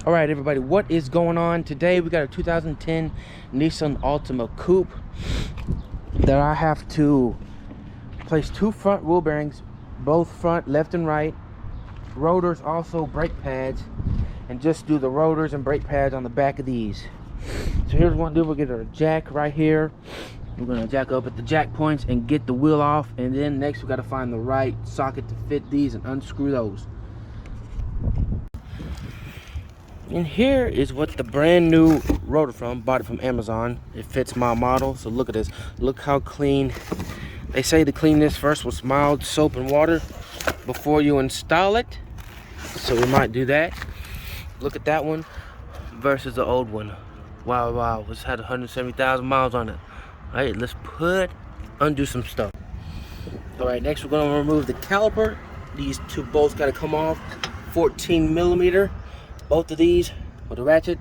All right, everybody, what is going on? Today we got a 2010 Nissan Altima Coupe that I have to place two front wheel bearings, both front, left and right, rotors, also brake pads, and just do the rotors and brake pads on the back of these. So here's what we'll do. We'll get our jack right here. We're gonna jack up at the jack points and get the wheel off, and then next we got to find the right socket to fit these and unscrew those. And here is what the brand new rotor from. Bought it from Amazon. It fits my model. So look at this. Look how clean. They say to clean this first with mild soap and water before you install it. So we might do that. Look at that one versus the old one. Wow. This had 170,000 miles on it. All right, let's undo some stuff. All right, next we're gonna remove the caliper. These two bolts gotta come off. 14 millimeter. Both of these with a ratchet.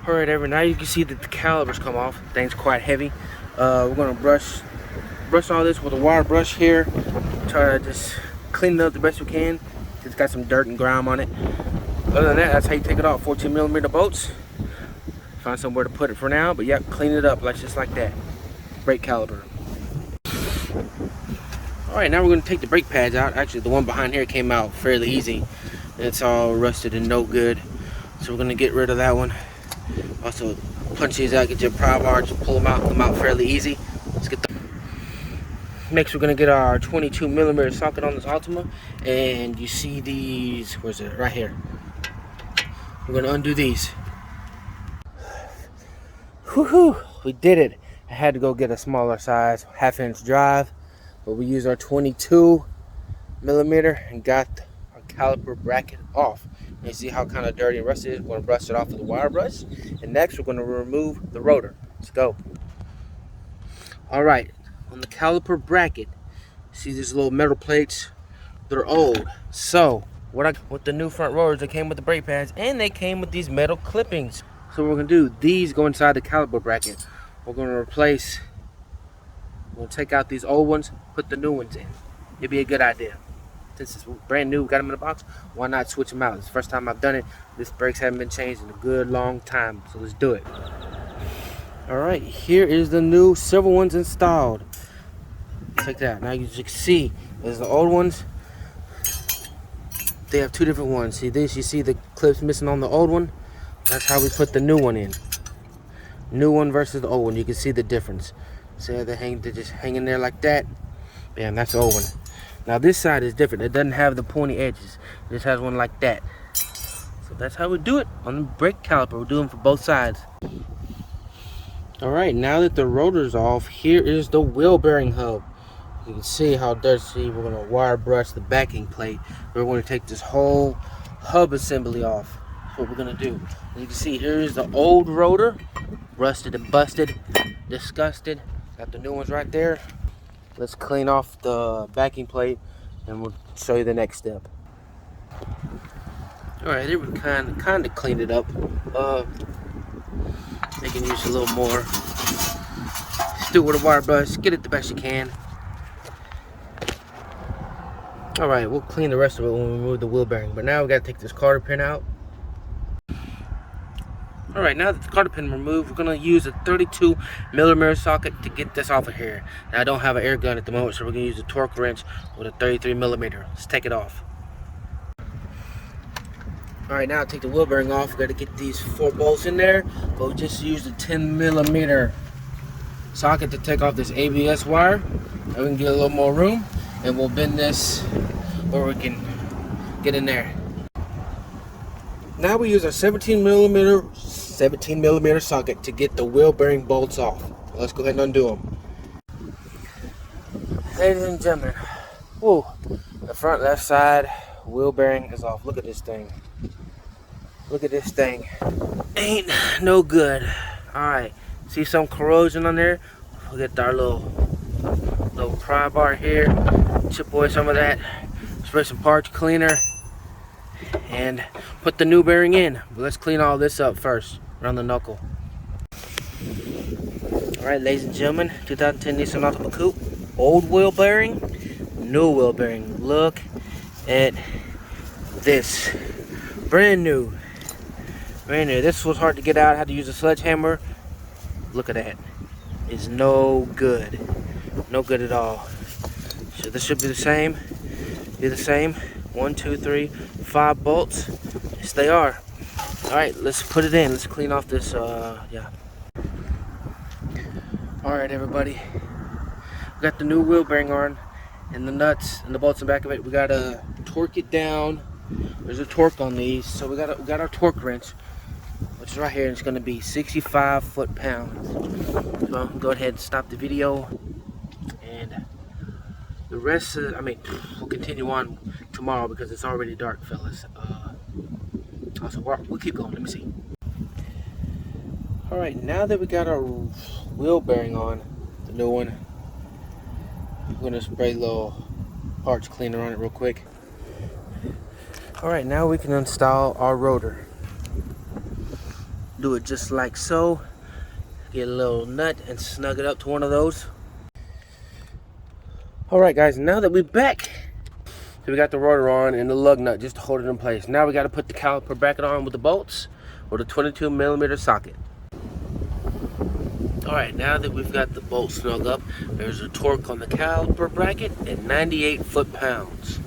All right, now you can see that the calipers come off. Thing's quite heavy. We're gonna brush all this with a wire brush here. Try to just clean it up the best we can. It's got some dirt and grime on it. Other than that, that's how you take it off. 14 millimeter bolts. Find somewhere to put it for now, but yeah, clean it up just like that. Brake caliper. All right, now we're gonna take the brake pads out. Actually, the one behind here came out fairly easy. It's all rusted and no good, so we're gonna get rid of that one. Also, punch these out, get your pry bar, just pull them out fairly easy. Let's get them. Next, we're gonna get our 22 millimeter socket on this Altima, and you see these. Where's it? Right here. We're gonna undo these. Woohoo! We did it. I had to go get a smaller size, 1/2-inch drive, but we used our 22 millimeter and got caliper bracket off. And you see how kind of dirty and rusty it is. We're going to brush it off with a wire brush, and next we're going to remove the rotor. Let's go. All right, on the caliper bracket, see these little metal plates? They're old. So with the new front rotors, they came with the brake pads, and they came with these metal clippings. So what we're going to do, these go inside the caliper bracket. We're going to we'll take out these old ones, put the new ones in. It'd be a good idea. Since it's brand new, got them in the box, why not switch them out? It's the first time I've done it. These brakes haven't been changed in a good long time, so let's do it. All right, here is the new silver ones installed. Check that. Now you can see there's the old ones. They have two different ones. See this? You see the clips missing on the old one? That's how we put the new one in. New one versus the old one. You can see the difference. See how they're just hanging there like that? Bam, that's the old one. Now this side is different. It doesn't have the pointy edges. It just has one like that. So that's how we do it on the brake caliper. We're doing for both sides. All right, now that the rotor's off, here is the wheel bearing hub. You can see how dirty. We're gonna wire brush the backing plate. We're going to take this whole hub assembly off. That's what we're gonna do. And you can see here is the old rotor, rusted and busted, disgusted. Got the new ones right there. Let's clean off the backing plate, and we'll show you the next step. All right, here we kind of cleaned it up. They can use a little more. Just do it with a wire brush. Get it the best you can. All right, we'll clean the rest of it when we remove the wheel bearing. But now we got to take this cotter pin out. All right, now that the cotter pin removed, we're gonna use a 32 millimeter socket to get this off of here. Now I don't have an air gun at the moment, so we're gonna use a torque wrench with a 33 millimeter. Let's take it off. All right, now take the wheel bearing off. We gotta get these 4 bolts in there, but we just used a 10 millimeter socket to take off this ABS wire. And we can get a little more room, and we'll bend this where we can get in there. Now we use our 17 millimeter socket to get the wheel bearing bolts off. Let's go ahead and undo them. Ladies and gentlemen, whoa, the front left side wheel bearing is off. Look at this thing. Look at this thing. Ain't no good. All right, see some corrosion on there? We'll get our little pry bar here, chip away some of that, spray some parts cleaner, and put the new bearing in. But let's clean all this up first around the knuckle. All right, ladies and gentlemen, 2010 Nissan Altima Coupe, old wheel bearing, new wheel bearing. Look at this. Brand new. Brand new. This was hard to get out. I had to use a sledgehammer. Look at that. It's no good. No good at all. So this should be the same. Be the same. 1, 2, 3, 5 bolts. Yes, they are. Alright, let's put it in. Let's clean off this, yeah. Alright, everybody. We got the new wheel bearing on, and the nuts and the bolts in the back of it. We gotta torque it down. There's a torque on these, so we got our torque wrench, which is right here. And it's gonna be 65 foot-pounds. So I'll go ahead and stop the video, and the rest of, we'll continue on tomorrow because it's already dark, fellas. Also, we'll keep going. Let me see. All right, now that we got our wheel bearing on, the new one, I'm gonna spray a little parts cleaner on it real quick. All right, now we can install our rotor. Do it just like so. Get a little nut and snug it up to one of those. All right, guys, now that we're back, so we got the rotor on and the lug nut just to hold it in place. Now we got to put the caliper bracket on with the bolts or the 22mm socket. All right, now that we've got the bolt snug up, there's a torque on the caliper bracket at 98 foot-pounds.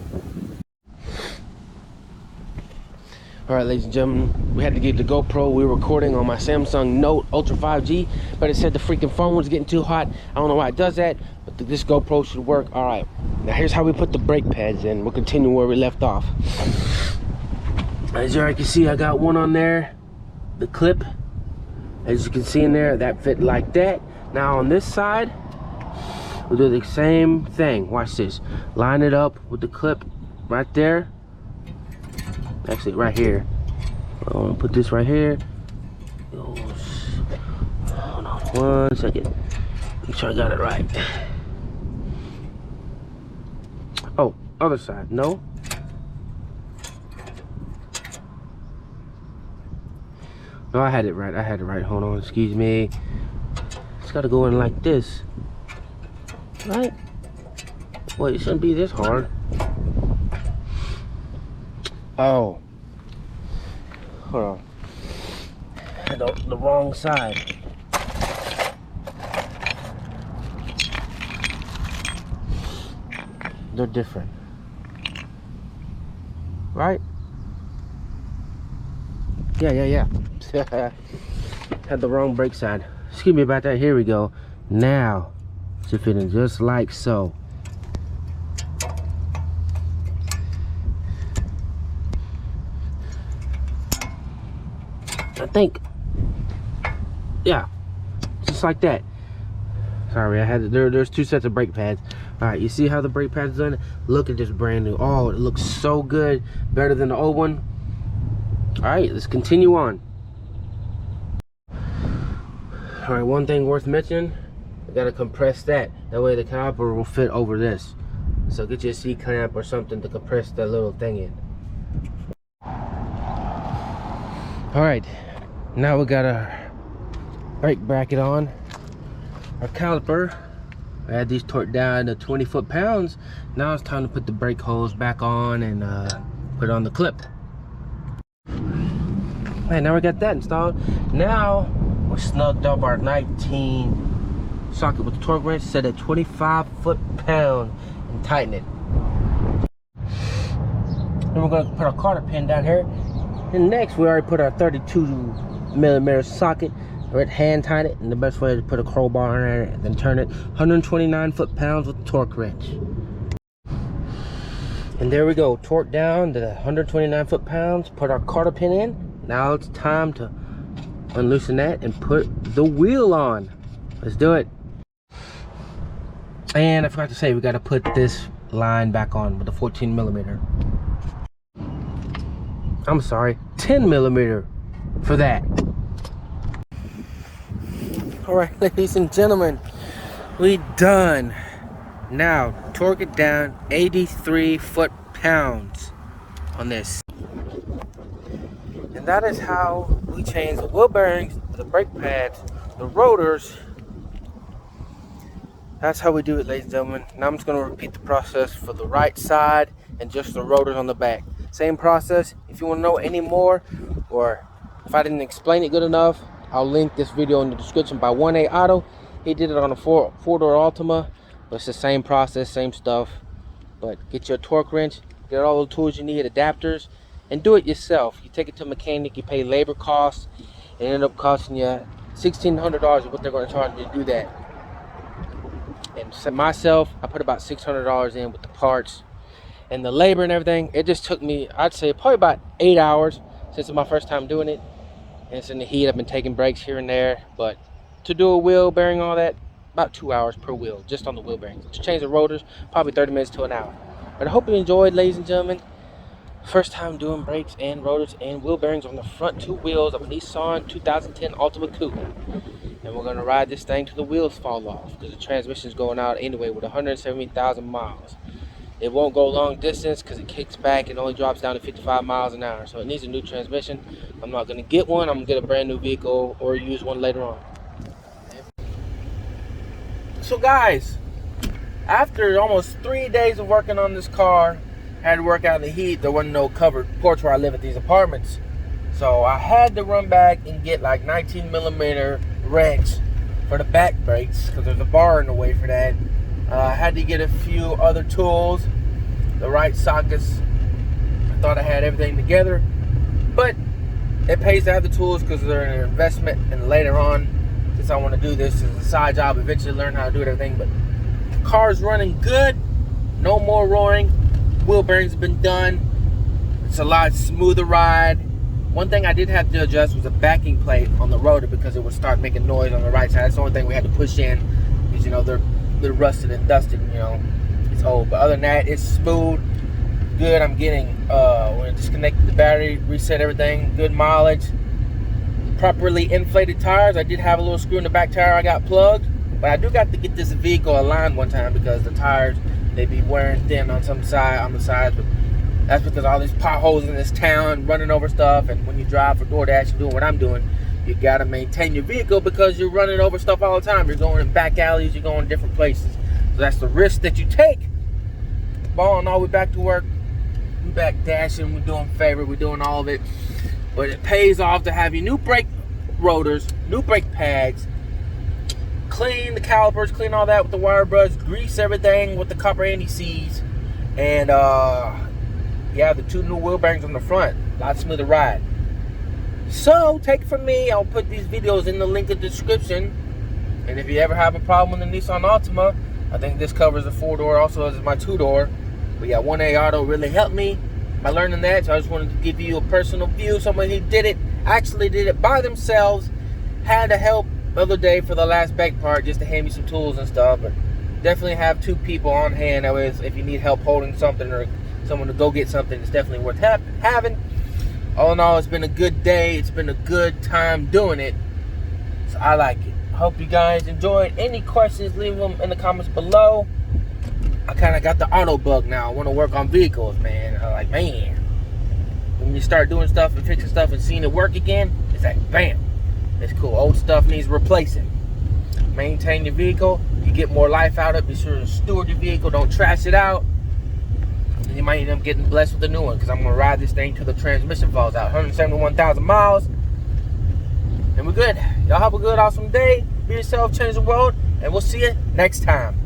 All right, ladies and gentlemen, we had to get the GoPro. We were recording on my Samsung Note Ultra 5G, but it said the freaking phone was getting too hot. I don't know why it does that, but this GoPro should work. All right, now here's how we put the brake pads in. We'll continue where we left off. As you can see, I got one on there, the clip. As you can see in there, that fit like that. Now on this side, we'll do the same thing. Watch this. Line it up with the clip right there. Actually, right here. I'm gonna put this right here. Hold on 1 second. Make sure I got it right. Oh, other side. No. No, I had it right. I had it right. Hold on. Excuse me. It's gotta go in like this. Right? Well, it shouldn't be this hard. Oh. Hold on. I had the wrong side. They're different. Right? Yeah. Had the wrong brake side. Excuse me about that. Here we go. Now, it's fitting just like so. I think, yeah, just like that. Sorry, I had there's 2 sets of brake pads. All right, you see how the brake pads done? Look at this brand new. Oh, it looks so good, better than the old one. All right, let's continue on. All right, one thing worth mentioning, I gotta compress that. That way the caliper will fit over this. So get you a C-clamp or something to compress that little thing in. All right, now we got our brake bracket on. Our caliper, I had these torqued down to 20 foot-pounds. Now it's time to put the brake hose back on and put on the clip. Right, now we got that installed. Now we snugged up our 19 socket with the torque wrench set at 25 foot-pound and tighten it. Then we're gonna put our cotter pin down here. And next, we already put our 32mm socket. We're at hand tighten it, and the best way is to put a crowbar in there and then turn it 129 foot-pounds with the torque wrench. And there we go, torque down to 129 foot-pounds. Put our cotter pin in. Now it's time to unloosen that and put the wheel on. Let's do it. And I forgot to say, we got to put this line back on with the 14mm. I'm sorry, 10mm for that. All right, ladies and gentlemen, we done. Now torque it down 83 foot-pounds on this. And that is how we change the wheel bearings, the brake pads, the rotors. That's how we do it, ladies and gentlemen. Now I'm just going to repeat the process for the right side and just the rotors on the back. Same process. If you want to know any more, or if I didn't explain it good enough, I'll link this video in the description by 1A Auto. He did it on a four-door Altima, but it's the same process, same stuff. But get your torque wrench, get all the tools you need, adapters, and do it yourself. You take it to a mechanic, you pay labor costs, it ended up costing you $1,600 is what they're going to charge me to do that. And so myself, I put about $600 in with the parts and the labor and everything. It just took me, I'd say, probably about 8 hours since it's my first time doing it. And it's in the heat. I've been taking breaks here and there, but to do a wheel bearing, all that, about 2 hours per wheel, just on the wheel bearings. To change the rotors, probably 30 minutes to an hour. But I hope you enjoyed, ladies and gentlemen. First time doing brakes and rotors and wheel bearings on the front two wheels of a Nissan 2010 Altima Coupe. And we're gonna ride this thing till the wheels fall off, because the transmission's going out anyway with 170,000 miles. It won't go long distance because it kicks back and only drops down to 55 miles an hour. So it needs a new transmission. I'm not gonna get one. I'm gonna get a brand new vehicle or use one later on. So guys, after almost 3 days of working on this car, had to work out in the heat. There wasn't no covered porch where I live at these apartments. So I had to run back and get like 19mm wrench for the back brakes, because there's a bar in the way for that. I had to get a few other tools, the right sockets. I thought I had everything together, but it pays to have the tools because they're an investment, and later on, since I want to do this as a side job, eventually learn how to do everything. But the car's running good, no more roaring. Wheel bearings have been done. It's a lot smoother ride. One thing I did have to adjust was a backing plate on the rotor, because it would start making noise on the right side. That's the only thing we had to push in, because you know they're rusted and dusted, you know, it's old. But other than that, it's smooth, good. I'm getting when I disconnected the battery, reset everything, good mileage, properly inflated tires. I did have a little screw in the back tire I got plugged, but I do got to get this vehicle aligned one time, because the tires, they be wearing thin on the sides. But that's because all these potholes in this town, running over stuff. And when you drive for DoorDash and doing what I'm doing, you gotta maintain your vehicle, because you're running over stuff all the time. You're going in back alleys, you're going different places. So that's the risk that you take. Balling all the way back to work, we back dashing, we're doing favor, we're doing all of it. But it pays off to have your new brake rotors, new brake pads, clean the calipers, clean all that with the wire brush, grease everything with the copper anti-seize, and yeah, the two new wheel bearings on the front. A lot smoother ride. So take it from me, I'll put these videos in the link in the description. And if you ever have a problem with the Nissan Altima, I think this covers the 4-door, also as my 2-door. But yeah, 1A Auto really helped me by learning that. So I just wanted to give you a personal view. Someone who did it, actually did it by themselves, had to help the other day for the last back part, just to hand me some tools and stuff. But definitely have two people on hand. That way, if you need help holding something or someone to go get something, it's definitely worth having. All in all, it's been a good day. It's been a good time doing it. So I like it. Hope you guys enjoyed. Any questions, leave them in the comments below. I kind of got the auto bug now. I want to work on vehicles, man. I'm like, man, when you start doing stuff and fixing stuff and seeing it work again, it's like, bam, it's cool. Old stuff needs replacing. Maintain your vehicle. You get more life out of it. Be sure to steward your vehicle. Don't trash it out. You might end up getting blessed with a new one, because I'm going to ride this thing till the transmission falls out. 171,000 miles. And we're good. Y'all have a good, awesome day. Be yourself, change the world. And we'll see you next time.